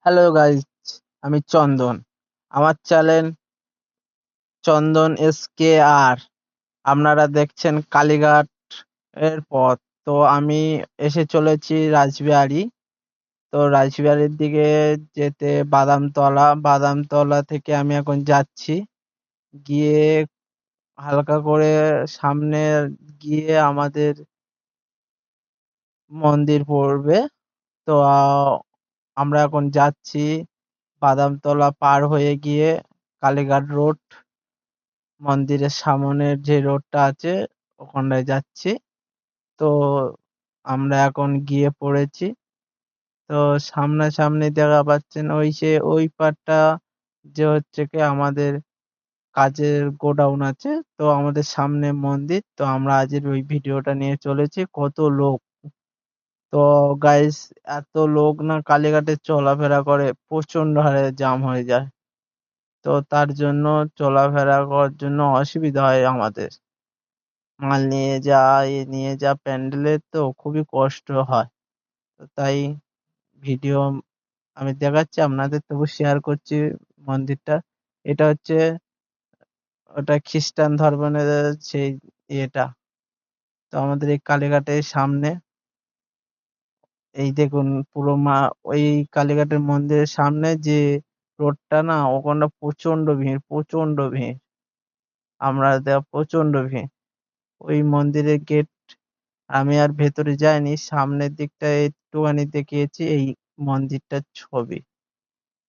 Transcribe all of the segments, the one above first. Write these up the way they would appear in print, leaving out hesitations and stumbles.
Hello guys, আমি চন্দন। আমার channel চন্দন SKR। আপনারা দেখছেন কালীঘাট এর পথ। তো আমি এসে চলেছি রাসবিহারী। তো রাসবিহারীর দিকে যেতে বাদামতলা থেকে আমি এখন যাচ্ছি। গিয়ে হালকা করে সামনে গিয়ে আমাদের মন্দির পড়বে। তো আমরা এখন যাচ্ছি বাদামতলা পার হয়ে গিয়ে কালীঘাট রোড মন্দিরের সামনের যে রোডটা আছে ওখানটায় যাচ্ছি। তো আমরা এখন গিয়ে পড়েছি। তো সামনাসামনি দেখা পাচ্ছেন ওই পারটা যে হচ্ছে কি আমাদের কাজের গোডাউন আছে। তো আমাদের সামনে মন্দির। তো আমরা আজের ওই ভিডিওটা নিয়ে চলেছি। কত লোক! তো গাইস, এত লোক না কালীঘাটে চলাফেরা করে প্রচন্ড হারে জ্যাম হয়ে যায়। তো তার জন্য চলাফেরা করার জন্য অসুবিধা হয় আমাদের। মাল নিয়ে নিয়ে যা প্যান্ডেলের তো খুবই কষ্ট হয়। তো তাই ভিডিও আমি দেখাচ্ছি আপনাদের, তবু শেয়ার করছি মন্দিরটা। এটা হচ্ছে ওটা খ্রিস্টান ধর্মের সেই ইয়েটা। তো আমাদের এই কালীঘাটের সামনে এই দেখুন পুরো ওই কালীঘাটের মন্দিরের সামনে যে রোডটা না ওখানটা প্রচন্ড ভিড়। আমরা প্রচন্ড ভিড়। ওই মন্দিরের গেট আমি আর ভেতরে যাইনি, সামনের দিকটা একটুখানি দেখিয়েছি এই মন্দিরটার ছবি।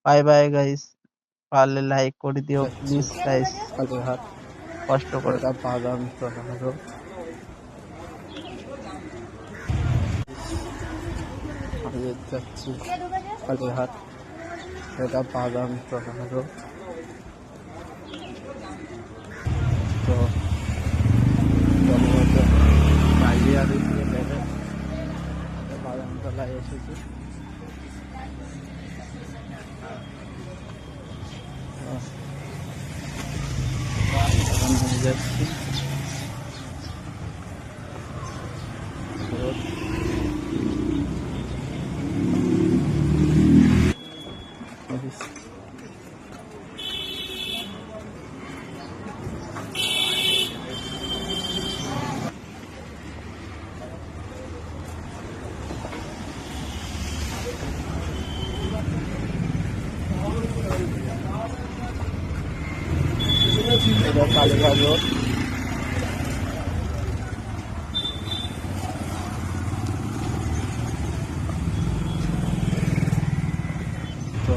বাই বাই গাইস, পারলে লাইক করে দিও যাচ্ছি প্লিজ গাইস, কালীঘাট। কষ্ট করে। এটা বাদামতলা রোড। আমি যাচ্ছি কালীঘাট। এটা বাদামতলা রোড। তো রাইডিয়ারি দিয়ে নেবে বাদামতলায় এসেছি। যাচ্ছি রোড। এটা কালীঘাট রোড। তো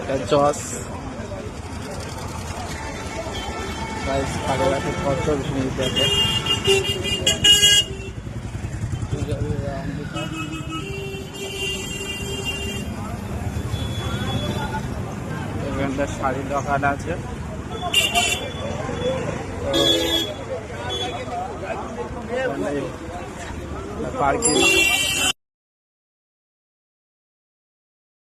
এটা জস গাইস, কালীঘাটে কত ভিড় দেখে। এখানটা শাড়ির দোকান আছে। পার্কিং